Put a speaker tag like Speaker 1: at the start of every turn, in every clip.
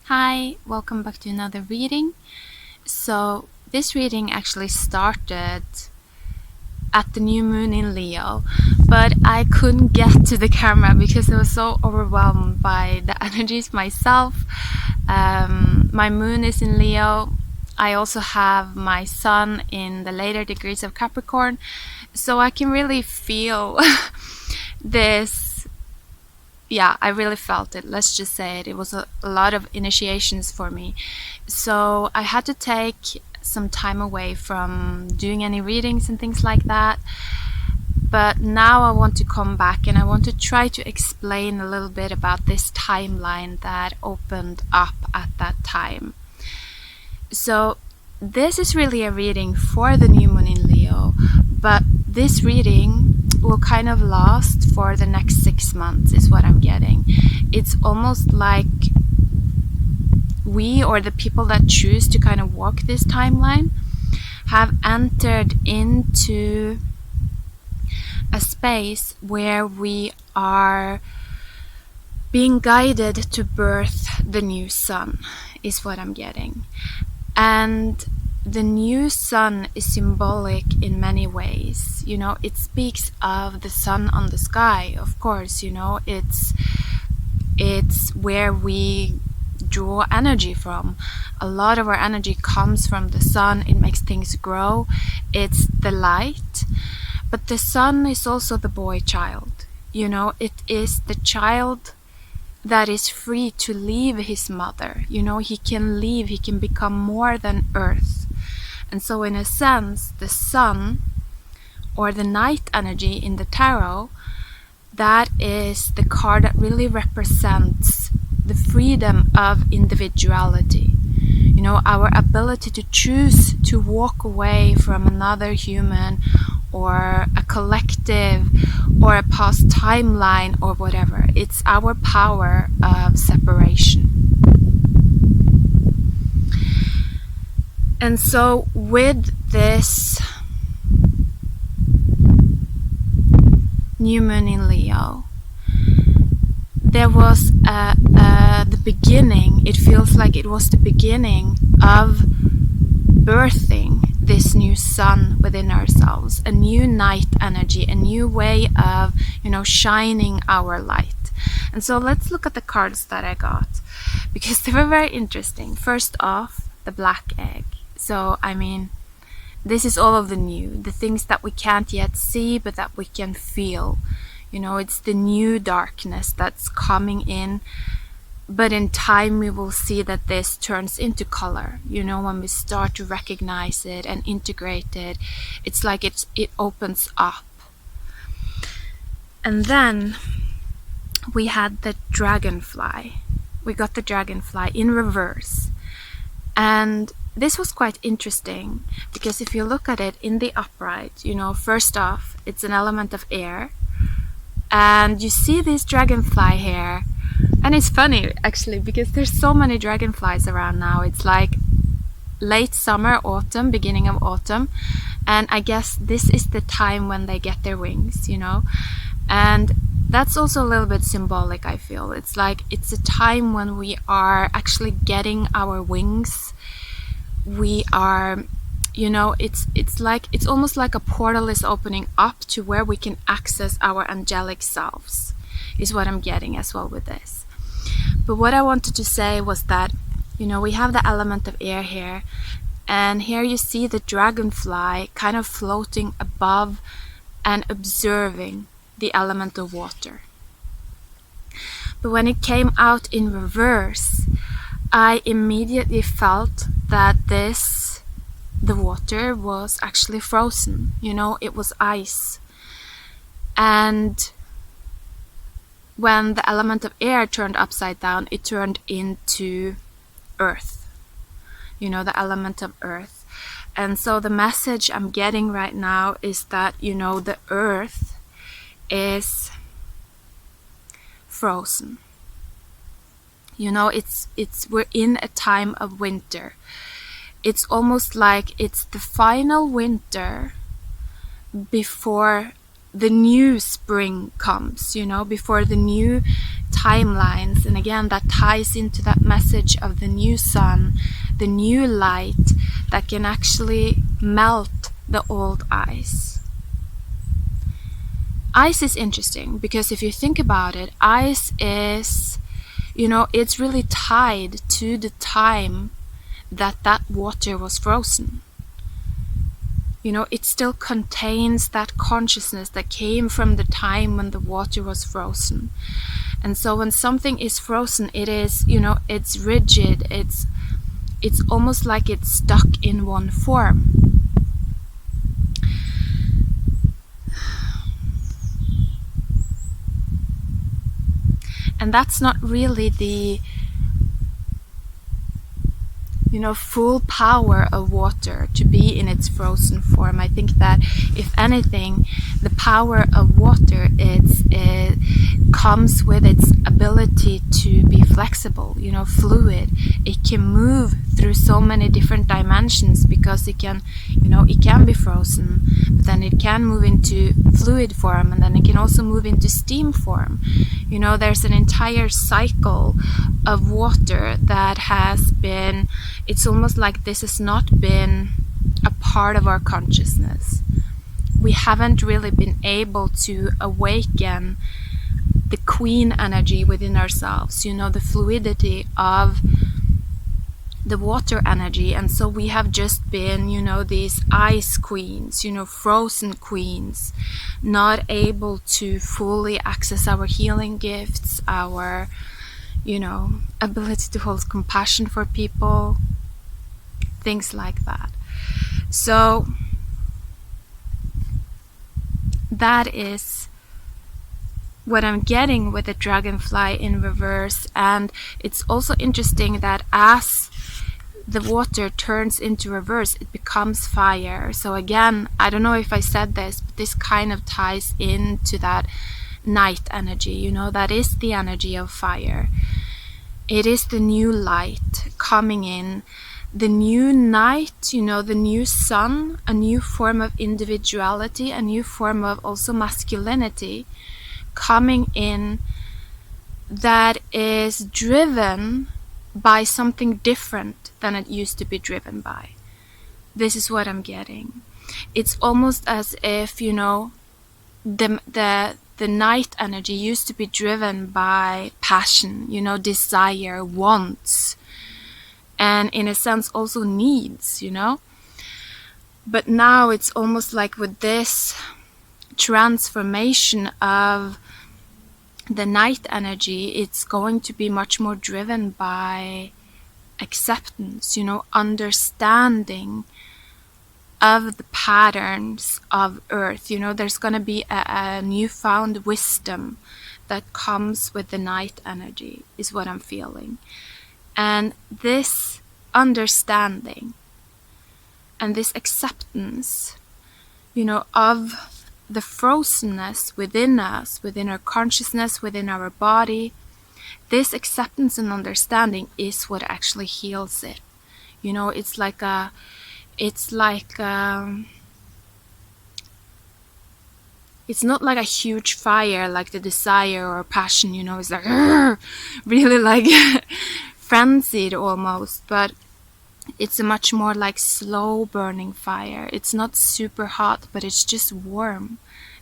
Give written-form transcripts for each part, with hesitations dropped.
Speaker 1: Hi, welcome back to another reading. So this reading actually started at the new moon in Leo, but I couldn't get to the camera because I was so overwhelmed by the energies myself. My moon is in Leo. I also have my sun in the later degrees of Capricorn, so I can really feel this. Yeah, I really felt it. Let's just say it. It was a lot of initiations for me. So I had to take some time away from doing any readings and things like that. But now I want to come back and I want to try to explain a little bit about this timeline that opened up at that time. So this is really a reading for the new moon in Leo, but this reading will kind of last for the next 6 months is what I'm getting. It's almost like we, or the people that choose to kind of walk this timeline, have entered into a space where we are being guided to birth the new sun is what I'm getting. And the new sun is symbolic in many ways. You know, it speaks of the sun on the sky, of course. You know, it's where we draw energy from. A lot of our energy comes from the sun. It makes things grow. It's the light. But the sun is also the boy child. You know, it is the child that is free to leave his mother. You know, he can leave, he can become more than earth. And so in a sense, the sun, or the night energy in the tarot, that is the card that really represents the freedom of individuality. You know, our ability to choose to walk away from another human or a collective or a past timeline or whatever. It's our power of separation. And so with this new moon in Leo, there was the beginning. It feels like it was the beginning of birthing this new sun within ourselves, a new night energy, a new way of, you know, shining our light. And so let's look at the cards that I got, because they were very interesting. First off, the black egg. So, I mean, this is all of the new, the things that we can't yet see, but that we can feel. You know, it's the new darkness that's coming in. But in time, we will see that this turns into color. You know, when we start to recognize it and integrate it, it's like it opens up. And then we had the dragonfly. We got the dragonfly in reverse. And this was quite interesting, because if you look at it in the upright, you know, first off, it's an element of air. And you see this dragonfly here. And it's funny, actually, because there's so many dragonflies around now. It's like late summer, autumn, beginning of autumn. And I guess this is the time when they get their wings, you know. And that's also a little bit symbolic, I feel. It's like it's a time when we are actually getting our wings. We are, you know, it's almost like a portal is opening up to where we can access our angelic selves, is what I'm getting as well with this. But what I wanted to say was that, you know, we have the element of air here, and here you see the dragonfly kind of floating above and observing the element of water. But when it came out in reverse, I immediately felt that the water was actually frozen. You know, it was ice. And when the element of air turned upside down, it turned into earth. You know, the element of earth. And so the message I'm getting right now is that, you know, the earth is frozen. You know, we're in a time of winter. It's almost like it's the final winter before the new spring comes, you know, before the new timelines. And again, that ties into that message of the new sun, the new light that can actually melt the old ice. Ice is interesting because if you think about it, ice is, it's really tied to the time that water was frozen. It still contains that consciousness that came from the time when the water was frozen. And so when something is frozen, it is, it's rigid, it's almost like it's stuck in one form. And that's not really the full power of water to be in its frozen form. I think that if anything, the power of water it comes with its ability to be flexible, fluid. It can move through so many different dimensions because it can be frozen, but then it can move into fluid form, and then it can also move into steam form. There's an entire cycle of water that has been, it's almost like this has not been a part of our consciousness. We haven't really been able to awaken the queen energy within ourselves, the fluidity of the water energy. And so we have just been, these ice queens, frozen queens, not able to fully access our healing gifts, our, ability to hold compassion for people, things like that. So that is what I'm getting with the dragonfly in reverse. And it's also interesting that as the water turns into reverse, it becomes fire. So again, I don't know if I said this, but this kind of ties into that night energy, that is the energy of fire. It is the new light coming in, the new night, the new sun, a new form of individuality, a new form of also masculinity coming in that is driven by something different than it used to be driven by. This is what I'm getting. It's almost as if, the night energy used to be driven by passion, desire, wants, and in a sense also needs, But now it's almost like with this transformation of the night energy, it's going to be much more driven by acceptance, understanding of the patterns of earth. There's going to be a newfound wisdom that comes with the night energy, is what I'm feeling. And this understanding and this acceptance, of the frozenness within us, within our consciousness, within our body, this acceptance and understanding is what actually heals it. It's not like a huge fire like the desire or passion, it's like really like frenzied almost, but it's a much more like slow burning fire. It's not super hot, but it's just warm.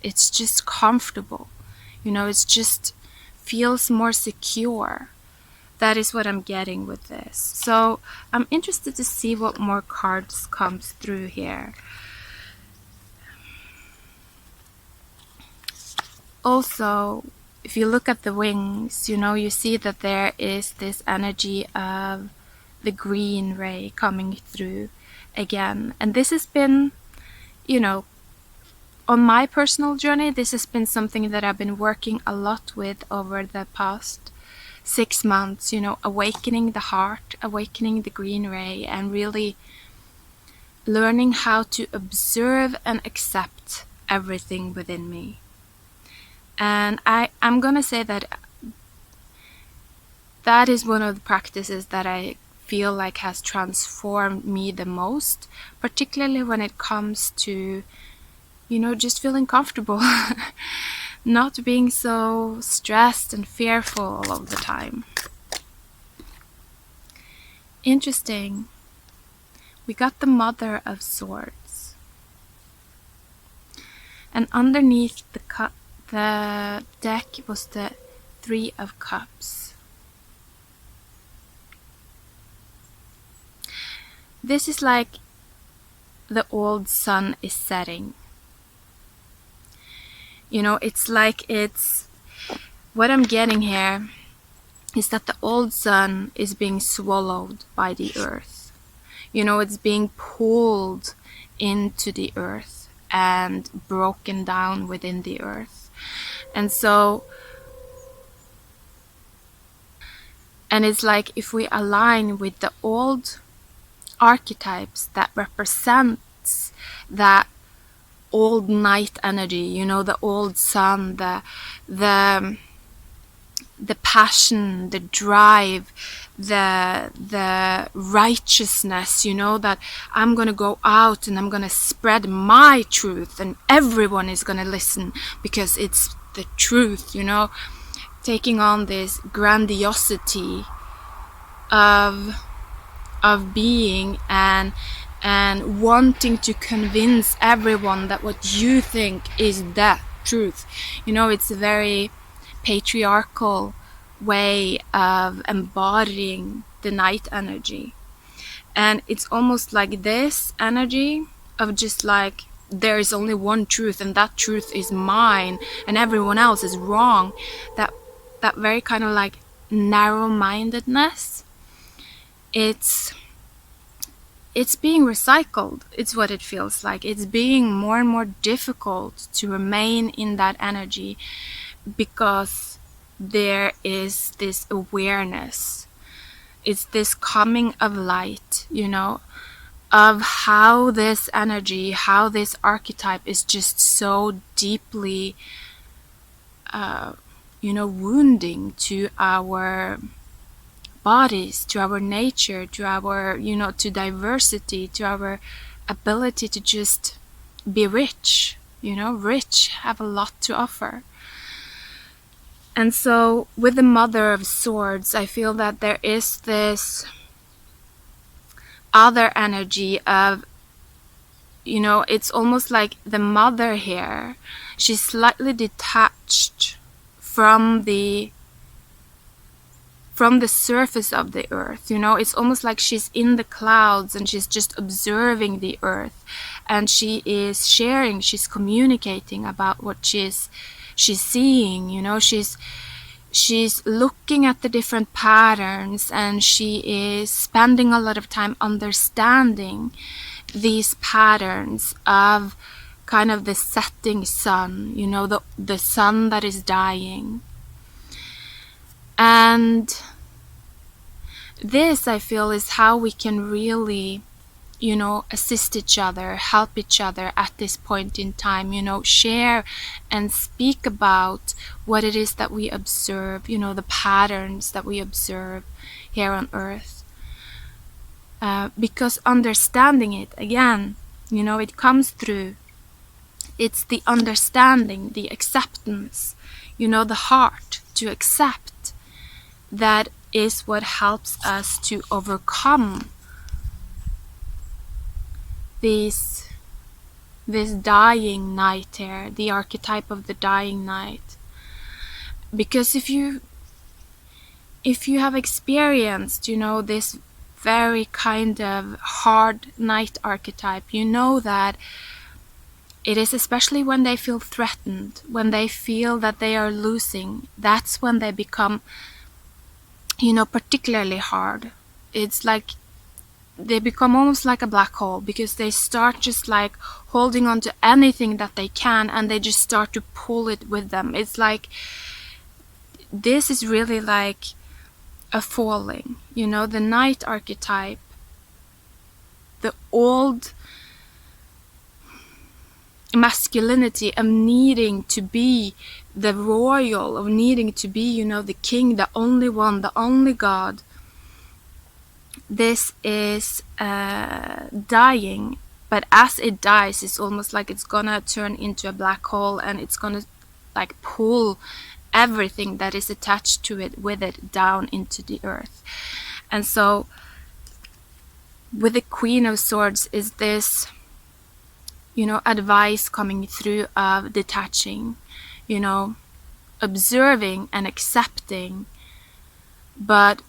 Speaker 1: It's just comfortable. It's just feels more secure. That is what I'm getting with this. So I'm interested to see what more cards comes through here. Also, if you look at the wings, you see that there is this energy of the green ray coming through again. And this has been, on my personal journey, this has been something that I've been working a lot with over the past 6 months, awakening the heart, awakening the green ray, and really learning how to observe and accept everything within me. And I'm gonna say that that is one of the practices that I feel like has transformed me the most, particularly when it comes to, just feeling comfortable. not being so stressed and fearful all of the time. Interesting. We got the Mother of Swords. And underneath the deck was the Three of Cups. This is like the old sun is setting. You know, it's like what I'm getting here is that the old sun is being swallowed by the earth. You know, it's being pulled into the earth and broken down within the earth. And it's like if we align with the old archetypes that represents that old night energy, you know, the old sun, the passion, the drive, the righteousness, you know, that I'm gonna go out and I'm gonna spread my truth and everyone is gonna listen because it's the truth, you know, taking on this grandiosity of being and wanting to convince everyone that what you think is the truth. You know, it's a very patriarchal way of embodying the night energy. And it's almost like this energy of just like, there is only one truth and that truth is mine and everyone else is wrong. That very kind of like narrow-mindedness, it's being recycled. It's what it feels like. It's being more and more difficult to remain in that energy because there is this awareness. It's this coming of light, you know, of how this energy, how this archetype is just so deeply, you know, wounding to our bodies, to our nature, to our, you know, to diversity, to our ability to just be rich, you know, rich, have a lot to offer. And so with the Mother of Swords, I feel that there is this other energy of, you know, it's almost like the mother here, she's slightly detached from the surface of the earth, you know. It's almost like she's in the clouds and she's just observing the earth, and she is sharing, she's communicating about what she's seeing, you know. She's looking at the different patterns and she is spending a lot of time understanding these patterns of kind of the setting sun, you know, the sun that is dying. And this, I feel, is how we can really, you know, assist each other, help each other at this point in time, you know, share and speak about what it is that we observe, you know, the patterns that we observe here on earth. Because understanding it, again, you know, it comes through, it's the understanding, the acceptance, you know, the heart to accept, that is what helps us to overcome this dying night here, the archetype of the dying night. Because if you have experienced, you know, this very kind of hard night archetype, you know that it is especially when they feel threatened, when they feel that they are losing, that's when they become, you know, particularly hard. It's like they become almost like a black hole, because they start just like holding on to anything that they can and they just start to pull it with them. It's like, this is really like a falling, you know, the night archetype, the old masculinity of needing to be the royal, of needing to be, you know, the king, the only one, the only god. This is dying, but as it dies, it's almost like it's gonna turn into a black hole, and it's gonna like pull everything that is attached to it with it down into the earth. And so with the Queen of Swords is this, you know, advice coming through of detaching, you know, observing and accepting, but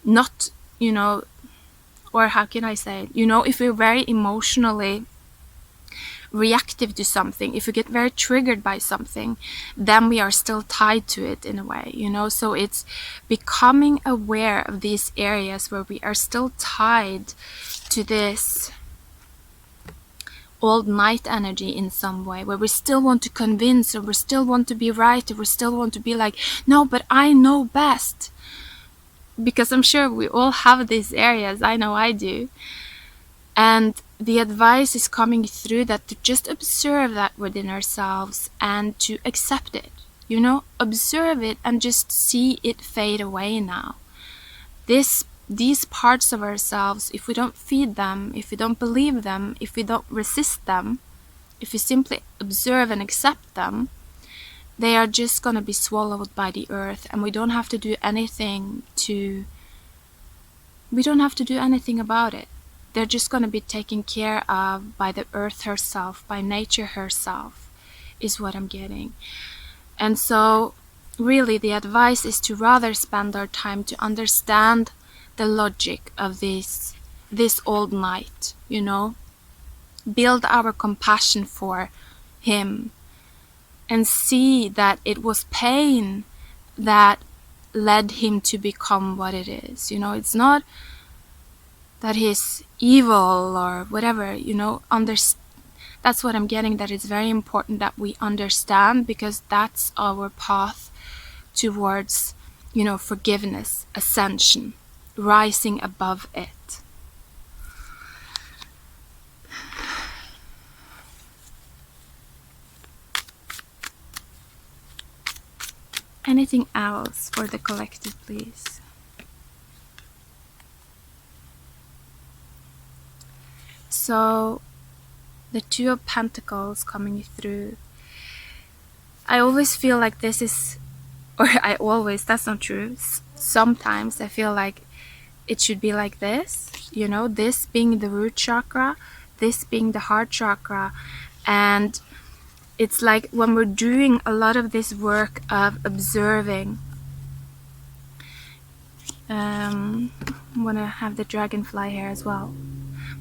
Speaker 1: not, you know, or how can I say it? You know, if we're very emotionally reactive to something, if we get very triggered by something, then we are still tied to it in a way, you know. So it's becoming aware of these areas where we are still tied to this old night energy in some way, where we still want to convince, or we still want to be right, or we still want to be like, no, but I know best. Because I'm sure we all have these areas. I know I do. And the advice is coming through that to just observe that within ourselves and to accept it, you know, observe it and just see it fade away now. These parts of ourselves, if we don't feed them, if we don't believe them, if we don't resist them, if we simply observe and accept them, they are just going to be swallowed by the earth, and we don't have to do anything about it. They're just going to be taken care of by the earth herself, by nature herself, is what I'm getting. And so really the advice is to rather spend our time to understand the logic of this old knight, you know, build our compassion for him and see that it was pain that led him to become what it is. You know, it's not that he's evil or whatever, you know. That's what I'm getting, that it's very important that we understand, because that's our path towards, you know, forgiveness, ascension, rising above it. Anything else for the collective, please? So, the Two of Pentacles coming through. I always feel like this is, or that's not true. Sometimes I feel like it should be like this, you know, this being the root chakra, this being the heart chakra. And it's like when we're doing a lot of this work of observing, I'm gonna have the dragonfly here as well.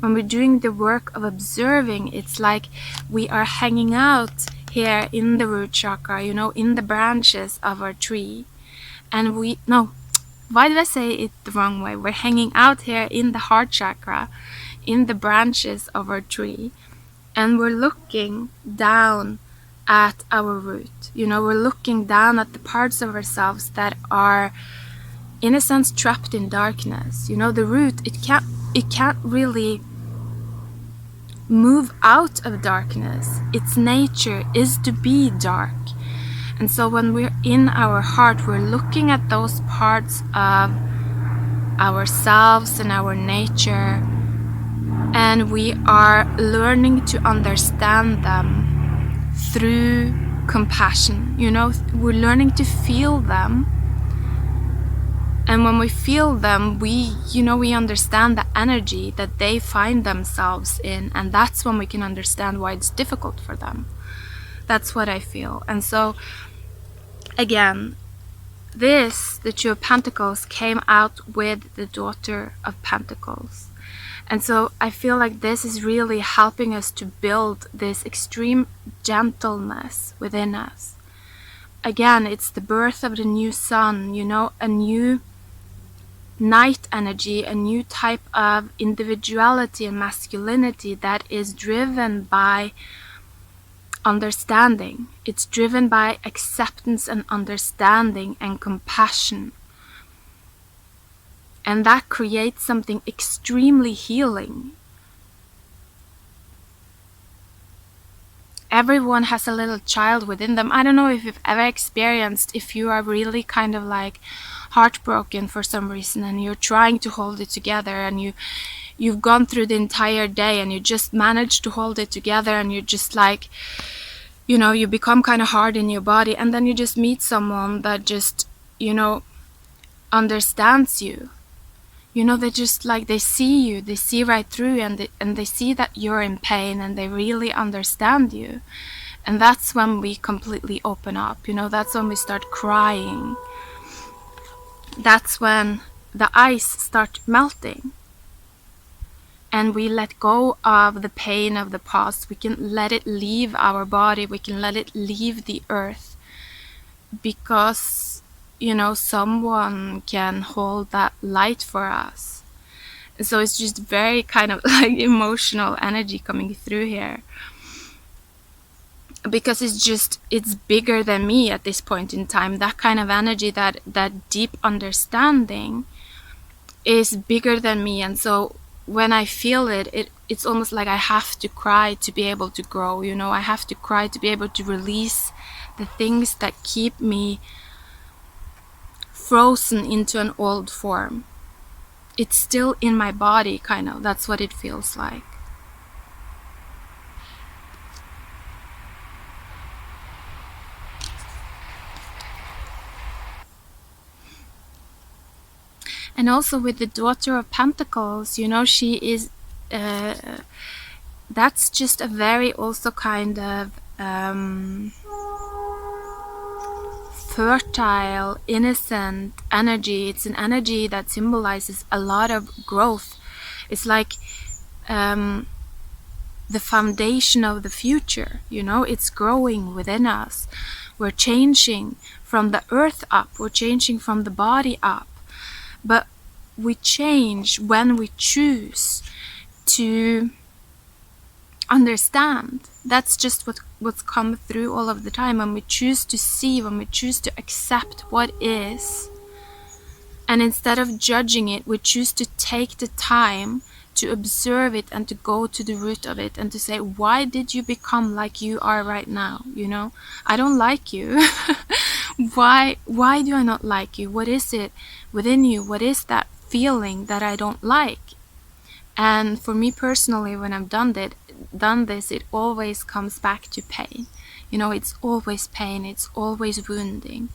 Speaker 1: When we're doing the work of observing, it's like we are hanging out here in the root chakra, you know, in the branches of our tree. And why did I say it the wrong way? We're hanging out here in the heart chakra, in the branches of our tree, and we're looking down at our root. You know, we're looking down at the parts of ourselves that are, in a sense, trapped in darkness. You know, the root, it can't really move out of darkness. Its nature is to be dark. And so when we're in our heart, we're looking at those parts of ourselves and our nature, and we are learning to understand them through compassion. You know, we're learning to feel them. And when we feel them, we understand the energy that they find themselves in, and that's when we can understand why it's difficult for them. That's what I feel. And so, again, the Two of Pentacles came out with the Daughter of Pentacles. And so I feel like this is really helping us to build this extreme gentleness within us. Again, it's the birth of the new sun, you know, a new night energy, a new type of individuality and masculinity that is driven by understanding. It's driven by acceptance and understanding and compassion. And that creates something extremely healing. Everyone has a little child within them. I don't know if you've ever experienced, if you are really kind of like heartbroken for some reason and you're trying to hold it together, and you've gone through the entire day and you just managed to hold it together, and you're just like, you know, you become kind of hard in your body, and then you just meet someone that just, you know, understands you. You know, they just like, they see you, they see right through, and they see that you're in pain, and they really understand you. And that's when we completely open up, you know, that's when we start crying. That's when the ice start melting. And we let go of the pain of the past. We can let it leave our body. We can let it leave the earth. Because, you know, someone can hold that light for us. So it's just very kind of like emotional energy coming through here. Because it's bigger than me at this point in time. That kind of energy, that deep understanding is bigger than me. And so when I feel it's almost like I have to cry to be able to grow, you know. I have to cry to be able to release the things that keep me frozen into an old form. It's still in my body, kind of. That's what it feels like. And also with the Daughter of Pentacles, you know, she is that's just a very also kind of fertile, innocent energy. It's an energy that symbolizes a lot of growth. It's like the foundation of the future, you know. It's growing within us. We're changing from the earth up, we're changing from the body up. But we change when we choose to understand. That's just what's come through all of the time. When we choose to see, when we choose to accept what is, and instead of judging it, we choose to take the time to observe it and to go to the root of it and to say, why did you become like you are right now? You know, I don't like you. Why do I not like you? What is it within you? What is that feeling that I don't like? And for me personally, when I've done this, it always comes back to pain. You know, it's always pain, it's always wounding.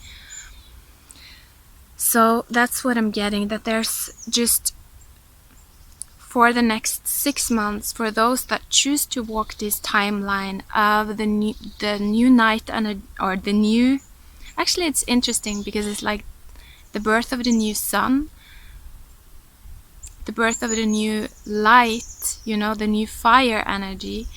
Speaker 1: So that's what I'm getting, that there's just, for the next 6 months, for those that choose to walk this timeline of the new night, or the new, actually it's interesting because it's like the birth of the new sun, the birth of the new light, you know, the new fire energy.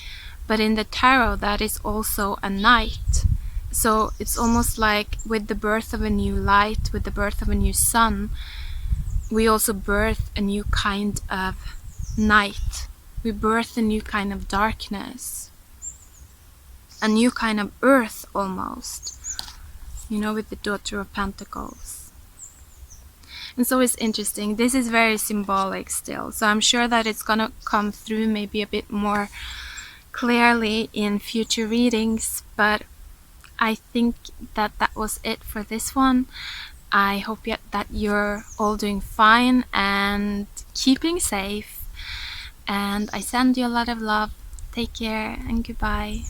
Speaker 1: But in the tarot, that is also a night. So it's almost like with the birth of a new light, with the birth of a new sun, we also birth a new kind of night. We birth a new kind of darkness, a new kind of earth almost, you know, with the Daughter of Pentacles. And so it's interesting. This is very symbolic still, so I'm sure that it's gonna come through maybe a bit more clearly in future readings. But I think that was it for this one. I hope that you're all doing fine and keeping safe, and I send you a lot of love. Take care and goodbye.